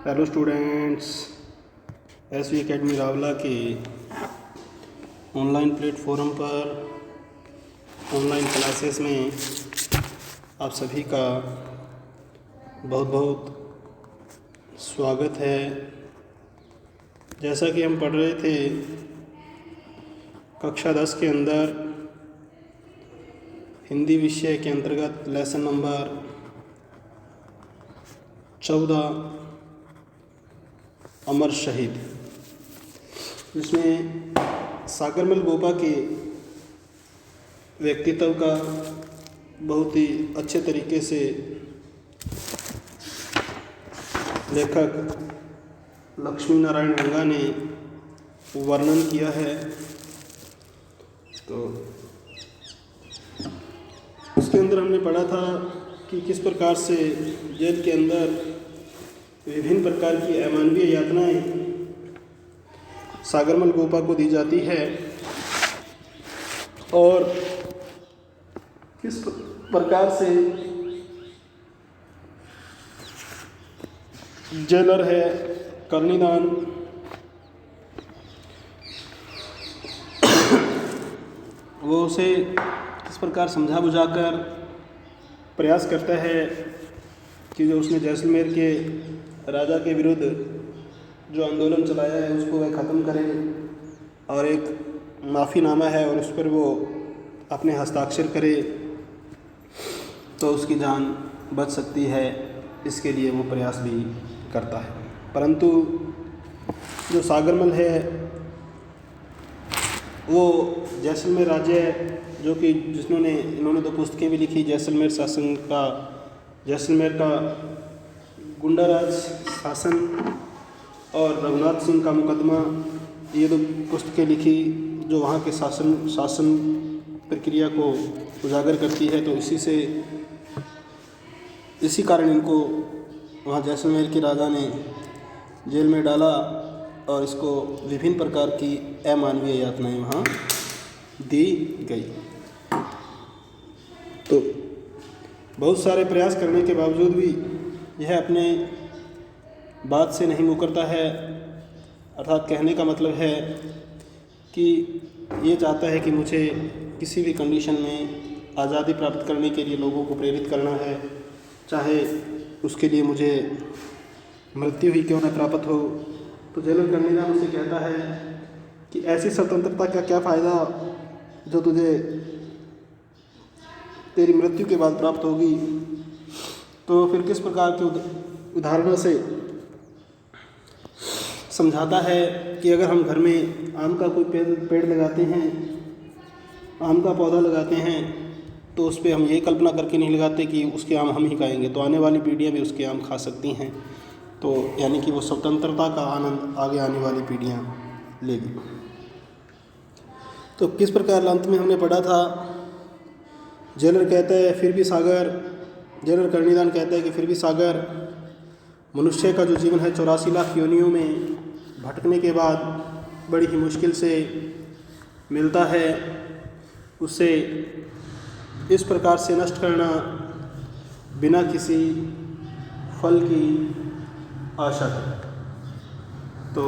Hello students, SV academy Rawla के online platform पर online classes में आप सभी का बहुत बहुत स्वागत है। जैसा कि हम पढ़ रहे थे कक्षा 10 के अंदर हिंदी विषय के अंतर्गत लेसन नंबर 14 अमर शहीद, जिसमें सागरमल गोपा के व्यक्तित्व का बहुत ही अच्छे तरीके से लेखक लक्ष्मी नारायण गंगा ने वर्णन किया है। तो उसके अंदर हमने पढ़ा था कि किस प्रकार से जेल के अंदर विभिन्न प्रकार की अमानवीय यातनाएं सागरमल गोपा को दी जाती है और किस प्रकार से जेलर है कर्णीदान वो उसे किस प्रकार समझा बुझाकर प्रयास करता है कि जो उसने जैसलमेर के राजा के विरुद्ध जो आंदोलन चलाया है उसको वह ख़त्म करे और एक माफ़ीनामा है और उस पर वो अपने हस्ताक्षर करे तो उसकी जान बच सकती है। इसके लिए वो प्रयास भी करता है, परंतु जो सागरमल है वो जैसलमेर राज्य जो कि इन्होंने 2 पुस्तकें भी लिखी, जैसलमेर शासन का जैसलमेर का गुंडा राज शासन और रघुनाथ सिंह का मुकदमा, ये 2 पुस्तकें लिखी जो वहाँ के शासन प्रक्रिया को उजागर करती है। तो इसी कारण इनको वहाँ जैसलमेर के राजा ने जेल में डाला और इसको विभिन्न प्रकार की अमानवीय यातनाएं वहाँ दी गई। तो बहुत सारे प्रयास करने के बावजूद भी यह अपने बात से नहीं मुकरता है, अर्थात कहने का मतलब है कि ये चाहता है कि मुझे किसी भी कंडीशन में आज़ादी प्राप्त करने के लिए लोगों को प्रेरित करना है, चाहे उसके लिए मुझे मृत्यु ही क्यों न प्राप्त हो। तो जेलर कर्णीदान उसे कहता है कि ऐसी स्वतंत्रता का क्या फ़ायदा जो तुझे तेरी मृत्यु के बाद प्राप्त होगी। तो फिर किस प्रकार के उदाहरणों से समझाता है कि अगर हम घर में आम का कोई पेड़ लगाते हैं, आम का पौधा लगाते हैं, तो उस पर हम ये कल्पना करके नहीं लगाते कि उसके आम हम ही खाएंगे, तो आने वाली पीढ़ियां भी उसके आम खा सकती हैं। तो यानी कि वो स्वतंत्रता का आनंद आगे आने वाली पीढ़ियां लेगी। तो किस प्रकार अंत में हमने पढ़ा था, जेलर कहता है जेलर कर्णीदान कहता है कि फिर भी सागर मनुष्य का जो जीवन है 84 लाख योनियों में भटकने के बाद बड़ी ही मुश्किल से मिलता है। उसे इस प्रकार से नष्ट करना बिना किसी फल की आशा के। तो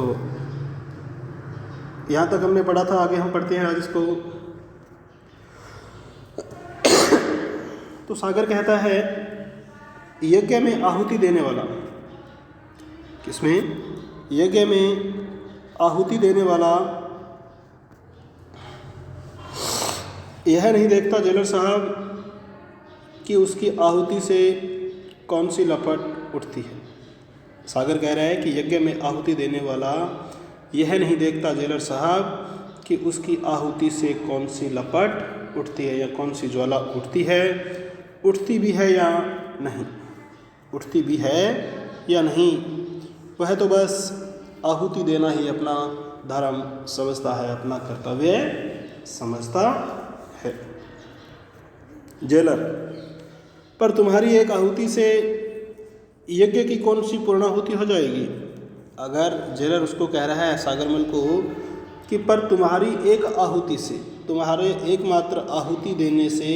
यहाँ तक हमने पढ़ा था, आगे हम पढ़ते हैं आज इसको। तो सागर कहता है यज्ञ में आहुति देने वाला, किसमें? यज्ञ में आहुति देने वाला यह नहीं देखता जेलर साहब कि उसकी आहुति से कौन सी लपट उठती है। सागर कह रहा है कि यज्ञ में आहुति देने वाला यह नहीं देखता जेलर साहब कि उसकी आहुति से कौन सी लपट उठती है या कौन सी ज्वाला उठती है, उठती भी है या नहीं, उठती भी है या नहीं। वह तो बस आहुति देना ही अपना धर्म समझता है, अपना कर्तव्य समझता है। जेलर, पर तुम्हारी एक आहुति से यज्ञ की कौन सी पूर्णाहुति हो जाएगी। अगर जेलर उसको कह रहा है सागरमल को कि पर तुम्हारी एक आहुति से, तुम्हारे एकमात्र आहुति देने से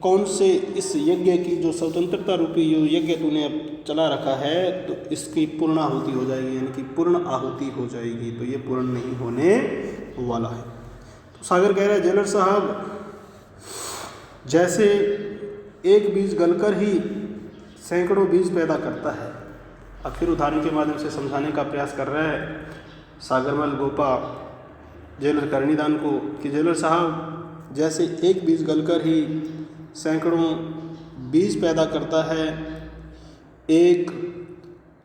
कौन से इस यज्ञ की जो स्वतंत्रता रूपी जो यज्ञ तूने अब चला रखा है तो इसकी पूर्ण आहुति हो जाएगी, यानी कि पूर्ण आहुति हो जाएगी, तो ये पूर्ण नहीं होने वाला है। तो सागर कह रहा है जेलर साहब, जैसे एक बीज गलकर ही सैकड़ों बीज पैदा करता है। अब फिर उदाहरण के माध्यम से समझाने का प्रयास कर रहा है सागरमल गोपा जेलर करणीदान को कि जेलर साहब, जैसे एक बीज गलकर ही सैकड़ों बीज पैदा करता है, एक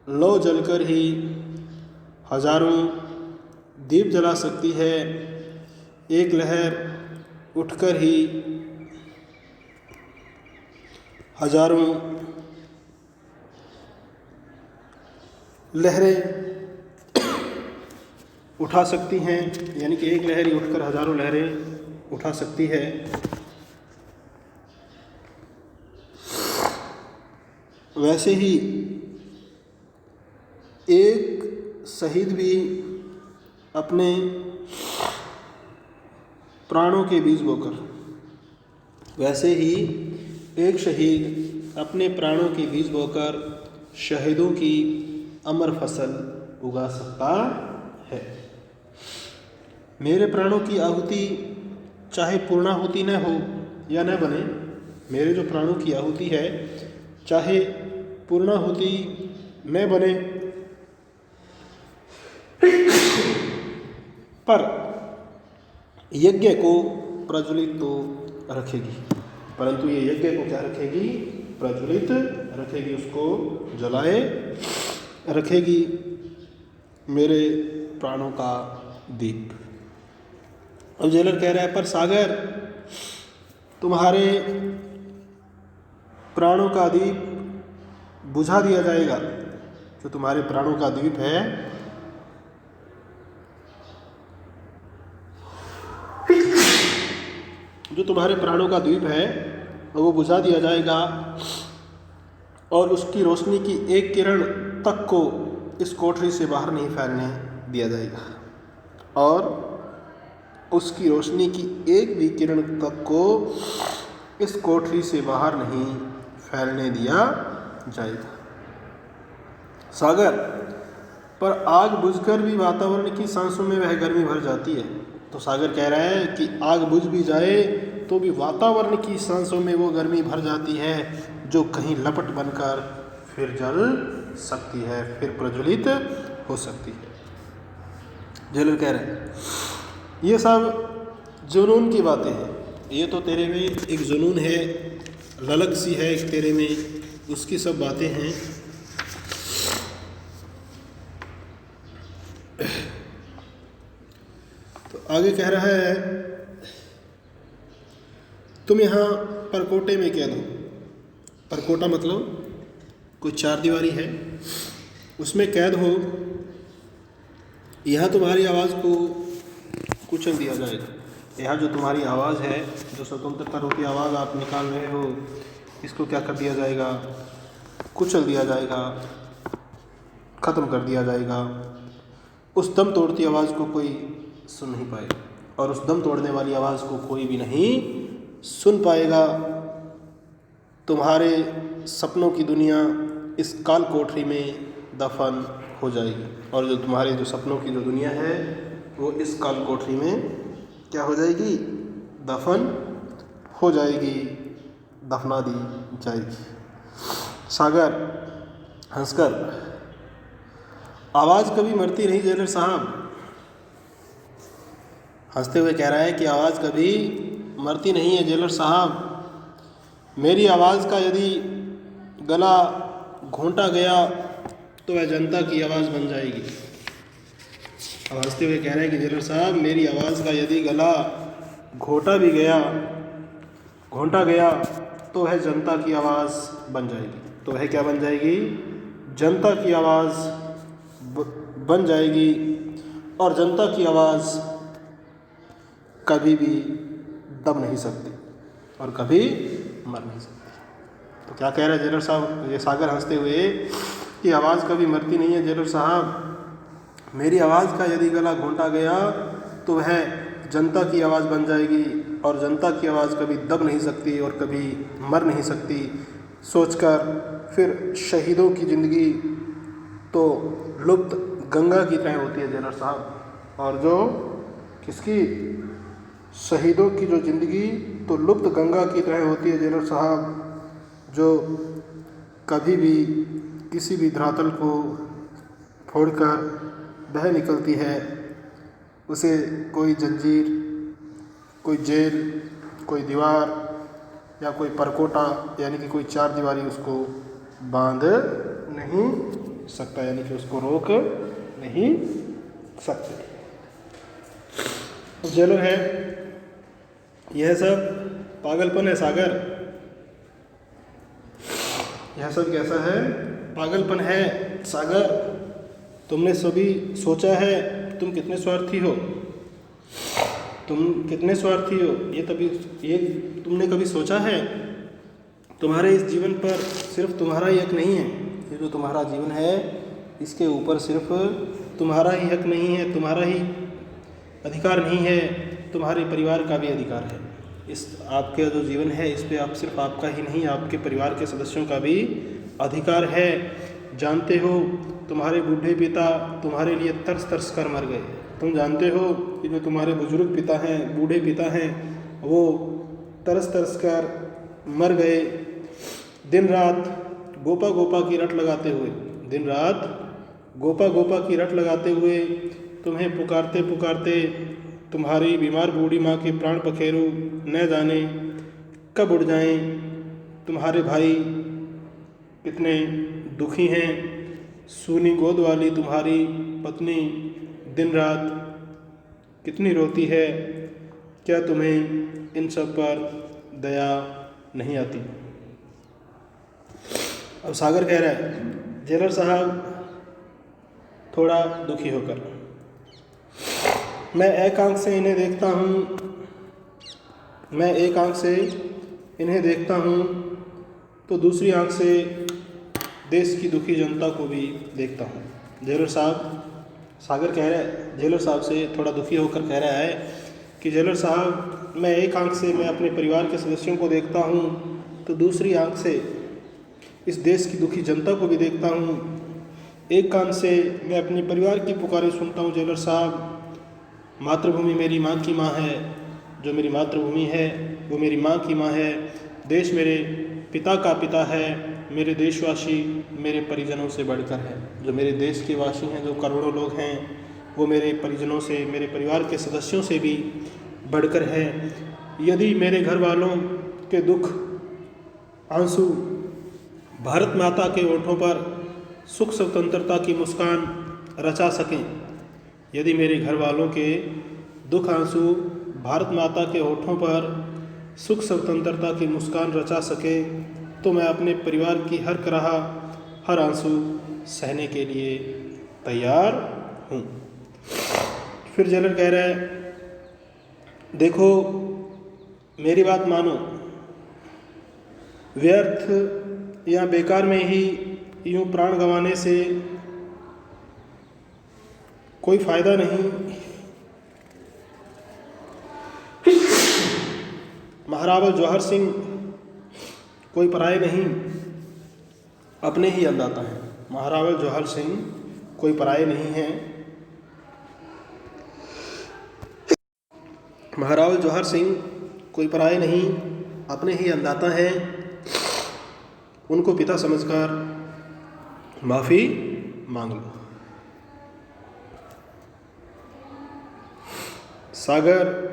लौ जलकर ही हजारों दीप जला सकती है, एक लहर उठकर ही हजारों लहरें उठा सकती हैं, यानी कि एक लहर ही उठकर हजारों लहरें उठा सकती है। वैसे ही एक शहीद भी अपने प्राणों के बीज बोकर, वैसे ही एक शहीद अपने प्राणों के बीज बोकर शहीदों की अमर फसल उगा सकता है। मेरे प्राणों की आहुति चाहे पूर्णाहुति न हो या न बने, मेरे जो प्राणों की आहुति है चाहे पूर्णाहुति न बने, पर यज्ञ को प्रज्वलित तो रखेगी, परंतु ये यज्ञ को क्या रखेगी? प्रज्वलित रखेगी, उसको जलाए रखेगी मेरे प्राणों का दीप। अब जेलर कह रहा है, पर सागर, तुम्हारे प्राणों का दीप बुझा दिया जाएगा। जो तुम्हारे प्राणों का दीप है जो तुम्हारे प्राणों का द्वीप है वो बुझा दिया जाएगा और उसकी रोशनी की एक किरण तक को इस कोठरी से बाहर नहीं फैलने दिया जाएगा, और उसकी रोशनी की एक भी किरण तक को इस कोठरी से बाहर नहीं फैलने दिया जाएगा। सागर, पर आग बुझकर भी वातावरण की सांसों में वह गर्मी भर जाती है। तो सागर कह रहा है कि आग बुझ भी जाए तो भी वातावरण की सांसों में वो गर्मी भर जाती है जो कहीं लपट बनकर फिर जल सकती है, फिर प्रज्वलित हो सकती है। जेलर कह रहे हैं ये सब जुनून की बातें हैं, ये तो तेरे में एक जुनून है, ललक सी है एक तेरे में, उसकी सब बातें हैं। तो आगे कह रहा है, तुम यहाँ परकोटे में कैद हो। परकोटा मतलब कोई चार दीवारी है, उसमें कैद हो। यहाँ तुम्हारी आवाज़ को कुचल दिया जाएगा। यहाँ जो तुम्हारी आवाज़ है, जो स्वतंत्रता रूपी आवाज़ आप निकाल रहे हो, इसको क्या कर दिया जाएगा? कुचल दिया जाएगा, ख़त्म कर दिया जाएगा। उस दम तोड़ती आवाज़ को कोई सुन नहीं पाएगा, और उस दम तोड़ने वाली आवाज़ को कोई भी नहीं सुन पाएगा। तुम्हारे सपनों की दुनिया इस काल कोठरी में दफन हो जाएगी, और जो तुम्हारे जो सपनों की जो दुनिया है वो इस काल कोठरी में क्या हो जाएगी? दफन हो जाएगी, दफना दी जाएगी। सागर हंसकर, आवाज़ कभी मरती नहीं जेलर साहब। हंसते हुए कह रहा है कि आवाज़ कभी मरती नहीं है जेलर साहब। मेरी आवाज़ का यदि गला घोंटा गया तो वह जनता की आवाज़ बन जाएगी। अब हंसते हुए कह रहे हैं कि जेलर साहब, मेरी आवाज़ का यदि गला घोंटा गया तो वह जनता की आवाज़ बन जाएगी। तो वह क्या बन जाएगी? जनता की आवाज़ बन जाएगी, और जनता की आवाज़ कभी भी दब नहीं सकती और कभी मर नहीं सकती। तो क्या कह रहे हैं जेलर साहब, ये सागर हंसते हुए कि आवाज़ कभी मरती नहीं है जेलर साहब। मेरी आवाज़ का यदि गला घोंटा गया तो वह जनता की आवाज़ बन जाएगी, और जनता की आवाज़ कभी दब नहीं सकती और कभी मर नहीं सकती सोचकर फिर शहीदों की ज़िंदगी तो लुप्त गंगा की तरह होती है जेलर साहब। और जो किसकी, शहीदों की जो ज़िंदगी तो लुप्त गंगा की तरह होती है जेलर साहब, जो कभी भी किसी भी धरातल को फोड़कर बह निकलती है। उसे कोई जंजीर, कोई जेल, कोई दीवार या कोई परकोटा यानी कि कोई चार दीवारी उसको बांध नहीं सकता, यानी कि उसको रोक नहीं सकते। जेलर है, यह सब पागलपन है सागर, यह सब कैसा है, पागलपन है सागर। तुमने सभी सोचा है तुम कितने स्वार्थी हो, तुम कितने स्वार्थी हो, ये तुमने कभी सोचा है तुम्हारे इस जीवन पर सिर्फ तुम्हारा ही हक नहीं है। ये जो तुम्हारा जीवन है इसके ऊपर सिर्फ तुम्हारा ही हक नहीं है, तुम्हारा ही अधिकार नहीं है, तुम्हारे परिवार का भी अधिकार है। इस आपके जो जीवन है इस पे आप सिर्फ आपका ही नहीं, आपके परिवार के सदस्यों का भी अधिकार है। जानते हो तुम्हारे बूढ़े पिता तुम्हारे लिए तरस तरस कर मर गए। तुम जानते हो कि जो तुम्हारे बुजुर्ग पिता हैं, बूढ़े पिता हैं, वो तरस तरस कर मर गए। दिन रात गोपा गोपा की रट लगाते हुए, दिन रात गोपा गोपा की रट लगाते हुए तुम्हें पुकारते पुकारते तुम्हारी बीमार बूढ़ी माँ के प्राण पखेरु न जाने कब उड़ जाएं। तुम्हारे भाई कितने दुखी हैं। सूनी गोद वाली तुम्हारी पत्नी दिन रात कितनी रोती है। क्या तुम्हें इन सब पर दया नहीं आती? अब सागर कह रहा है जेलर साहब थोड़ा दुखी होकर, मैं एक आंख से इन्हें देखता हूँ, मैं एक आंख से इन्हें देखता हूँ तो दूसरी आंख से देश की दुखी जनता को भी देखता हूँ। जेलर साहब, सागर कह रहा है जेलर साहब से थोड़ा दुखी होकर कह रहा है कि जेलर साहब मैं एक आंख से मैं अपने परिवार के सदस्यों को देखता हूँ तो दूसरी आंख से इस देश की दुखी जनता को भी देखता हूँ। एक कान से मैं अपने परिवार की पुकारें सुनता हूँ। जेलर साहब, मातृभूमि मेरी माँ की माँ है, जो मेरी मातृभूमि है वो मेरी माँ की माँ है। देश मेरे पिता का पिता है, मेरे देशवासी मेरे परिजनों से बढ़कर है। जो मेरे देश के वासी हैं, जो करोड़ों लोग हैं, वो मेरे परिजनों से, मेरे परिवार के सदस्यों से भी बढ़कर है। यदि मेरे घर वालों के दुख आंसू भारत माता के ओठों पर सुख स्वतंत्रता की मुस्कान रचा सकें, यदि मेरे घर वालों के दुख आंसू भारत माता के होठों पर सुख स्वतंत्रता की मुस्कान रचा सके तो मैं अपने परिवार की हर कराह, हर आंसू सहने के लिए तैयार हूँ। फिर जेलर कह रहा है देखो मेरी बात मानो, व्यर्थ या बेकार में ही यूँ प्राण गंवाने से कोई फ़ायदा नहीं। महारावल जवाहर सिंह कोई पराये नहीं, अपने ही अन्नदाता हैं। महारावल जवाहर सिंह कोई पराये नहीं हैं। महारावल जवाहर सिंह कोई पराये नहीं, अपने ही अन्नदाता हैं। उनको पिता समझकर माफ़ी मांग लो। सागर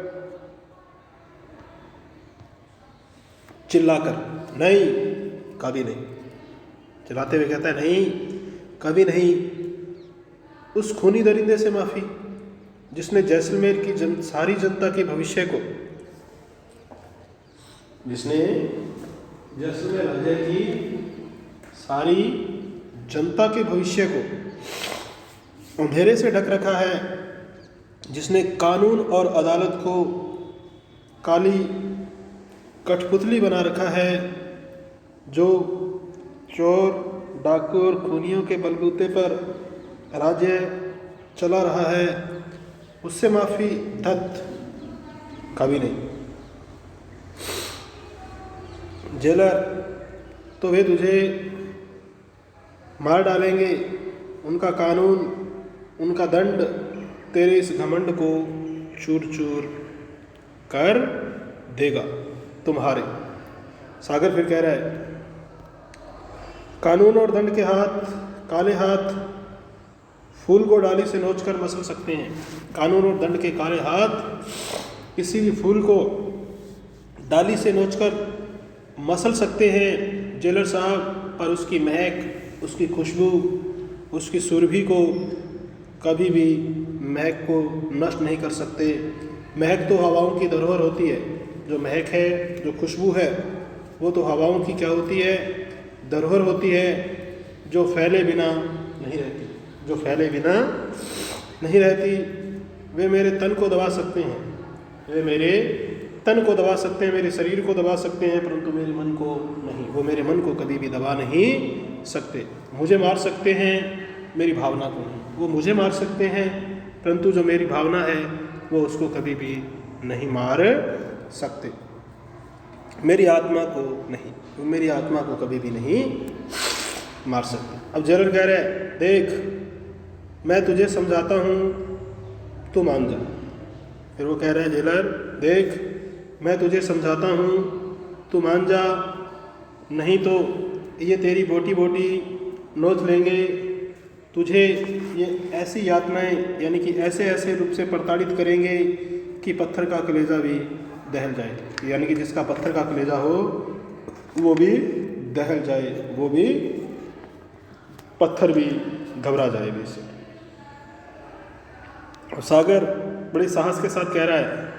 चिल्लाकर नहीं, कभी नहीं, चिल्लाते हुए कहता है नहीं, कभी नहीं। उस खूनी दरिंदे से माफ़ी जिसने जैसलमेर की सारी जनता के भविष्य को, जिसने जैसलमेर राज्य की सारी जनता के भविष्य को अंधेरे से ढक रखा है, जिसने कानून और अदालत को काली कठपुतली बना रखा है, जो चोर डाकू और खूनियों के बलबूते पर राज्य चला रहा है, उससे माफ़ी धत कभी नहीं। जेलर, तो वे तुझे मार डालेंगे। उनका कानून, उनका दंड तेरे इस घमंड को चूर चूर कर देगा तुम्हारे। सागर फिर कह रहा है, कानून और दंड के हाथ, काले हाथ फूल को डाली से नोचकर मसल सकते हैं। कानून और दंड के काले हाथ किसी भी फूल को डाली से नोचकर मसल सकते हैं जेलर साहब, पर उसकी महक, उसकी खुशबू, उसकी सुरभि को कभी भी महक को नष्ट नहीं कर सकते। महक तो हवाओं की धरोहर होती है। जो महक है, जो खुशबू है, वो तो हवाओं की क्या होती है? धरोहर होती है, जो फैले बिना नहीं रहती। जो फैले बिना नहीं रहती। वे मेरे तन को दबा सकते हैं, वे मेरे तन को दबा सकते हैं, मेरे शरीर को दबा सकते हैं, परंतु मेरे मन को नहीं। वो मेरे मन को कभी भी दबा नहीं सकते। मुझे मार सकते हैं, मेरी भावना को नहीं। वो मुझे मार सकते हैं, परंतु जो मेरी भावना है वो उसको कभी भी नहीं मार सकते। मेरी आत्मा को नहीं, वो मेरी आत्मा को कभी भी नहीं मार सकते। अब जेलर कह रहे हैं, देख मैं तुझे समझाता हूँ, तू मान जा। फिर वो कह रहा है, जेलर देख मैं तुझे समझाता हूँ, तू मान जा, नहीं तो ये तेरी बोटी बोटी नोच लेंगे। तुझे ये ऐसी यातनाएं, यानी कि ऐसे ऐसे रूप से प्रताड़ित करेंगे कि पत्थर का कलेजा भी दहल जाए। यानी कि जिसका पत्थर का कलेजा हो वो भी दहल जाए, वो भी पत्थर भी घबरा जाए भी इससे। और सागर बड़े साहस के साथ कह रहा है,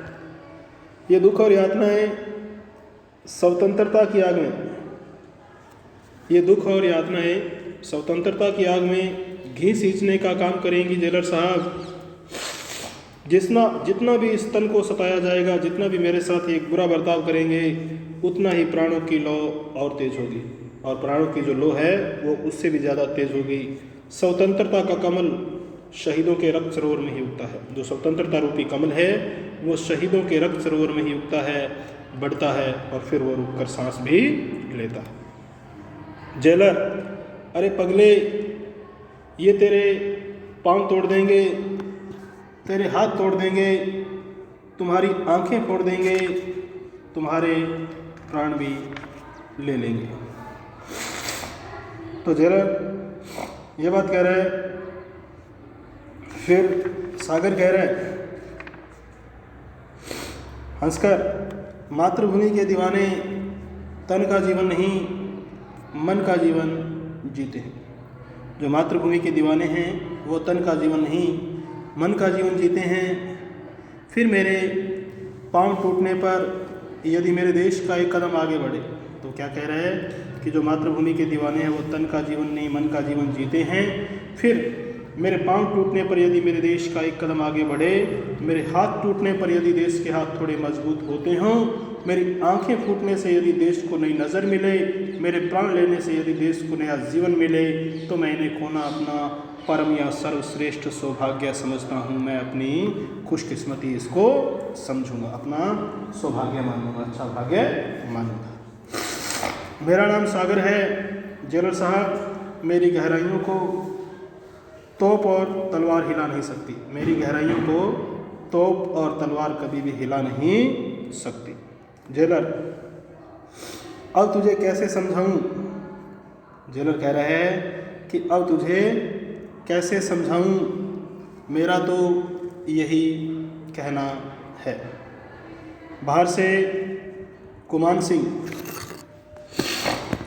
ये दुख और यातनाएं स्वतंत्रता की आग में, ये दुख और यातनाएं स्वतंत्रता की आग में घी सींचने का काम करेंगी जेलर साहब। जितना भी इस तन को सताया जाएगा, जितना भी मेरे साथ एक बुरा बर्ताव करेंगे, उतना ही प्राणों की लौ और तेज होगी। और प्राणों की जो लौ है वो उससे भी ज़्यादा तेज होगी। स्वतंत्रता का कमल शहीदों के रक्त सरोवर में ही उगता है। जो स्वतंत्रता रूपी कमल है वो शहीदों के रक्त सरोवर में ही उगता है, बढ़ता है और फिर वो रुक कर सांस भी लेता है। जेलर, अरे पगले, ये तेरे पाँव तोड़ देंगे, तेरे हाथ तोड़ देंगे, तुम्हारी आंखें फोड़ देंगे, तुम्हारे प्राण भी ले लेंगे। तो जेलर ये बात कह रहा है। फिर सागर कह रहा है, हंसकर, मातृभूमि के दीवाने तन का जीवन नहीं मन का जीवन जीते हैं। जो मातृभूमि के दीवाने हैं वो तन का जीवन नहीं मन का जीवन जीते हैं। फिर मेरे पांव टूटने पर यदि मेरे देश का एक कदम आगे बढ़े, तो क्या कह रहे हैं कि जो मातृभूमि के दीवाने हैं वो तन का जीवन नहीं मन का जीवन जीते हैं। फिर मेरे पांव टूटने पर यदि मेरे देश का एक कदम आगे बढ़े, मेरे हाथ टूटने पर यदि देश के हाथ थोड़े मजबूत होते हों, मेरी आंखें फूटने से यदि देश को नई नज़र मिले, मेरे प्राण लेने से यदि देश को नया जीवन मिले, तो मैं इन्हें खोना अपना परम या सर्वश्रेष्ठ सौभाग्य समझता हूँ। मैं अपनी खुशकिस्मती इसको समझूंगा, अपना सौभाग्य मानूंगा, अच्छा भाग्य मानूंगा। मेरा नाम सागर है जेलर साहब। मेरी गहराइयों को तोप और तलवार हिला नहीं सकती। मेरी गहराइयों को तोप और तलवार कभी भी हिला नहीं सकती। जेलर, अब तुझे कैसे समझाऊं? जेलर कह रहा है कि अब तुझे कैसे समझाऊं, मेरा तो यही कहना है। बाहर से कुमान सिंह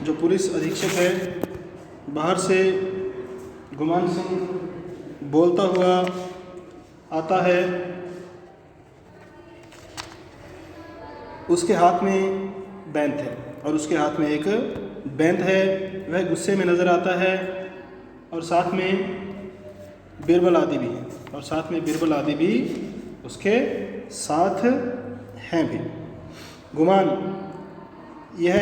जो पुलिस अधीक्षक है, बाहर से गुमान सिंह बोलता हुआ आता है। उसके हाथ में बैंत है और उसके हाथ में एक बैंत है। वह गुस्से में नज़र आता है और साथ में बिरबल आदि भी हैं, और साथ में बिरबल आदि भी उसके साथ हैं भी। गुमान, यह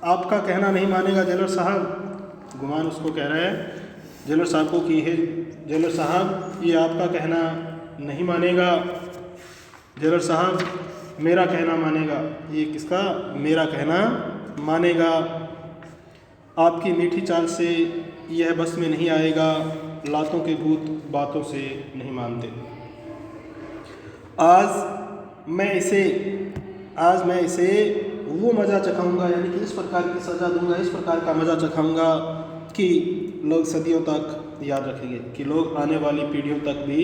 आपका कहना नहीं मानेगा जेलर साहब। गुमान उसको कह रहा है जेलर साहब को कि हे जेलर साहब, ये आपका कहना नहीं मानेगा। जेलर साहब, मेरा कहना मानेगा। ये किसका? मेरा कहना मानेगा। आपकी मीठी चाल से यह बस में नहीं आएगा, लातों के भूत बातों से नहीं मानते। आज मैं इसे वो मज़ा चखाऊंगा, यानी कि इस प्रकार की सज़ा दूंगा, इस प्रकार का मज़ा चखाऊंगा कि लोग सदियों तक याद रखेंगे, कि लोग आने वाली पीढ़ियों तक भी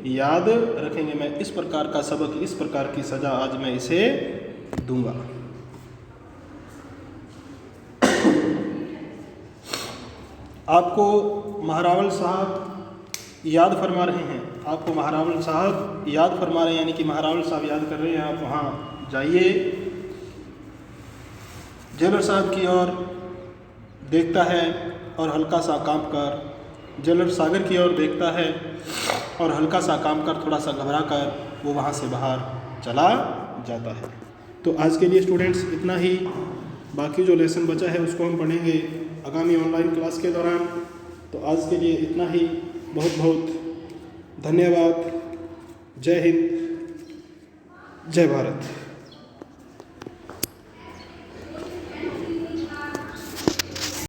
याद रखेंगे। मैं इस प्रकार का सबक, इस प्रकार की सज़ा आज मैं इसे दूंगा। आपको महारावल साहब याद फरमा रहे हैं, आपको महारावल साहब याद फरमा रहे हैं, यानी कि महारावल साहब याद कर रहे हैं। आप वहाँ जाइए, जेलर साहब की ओर देखता है और हल्का सा कांप कर, जेलर सागर की ओर देखता है और हल्का सा कांप कर, थोड़ा सा घबरा कर वो वहाँ से बाहर चला जाता है। तो आज के लिए स्टूडेंट्स इतना ही। बाकी जो लेसन बचा है उसको हम पढ़ेंगे आगामी ऑनलाइन क्लास के दौरान। तो आज के लिए इतना ही। बहुत बहुत धन्यवाद। जय हिंद, जय भारत।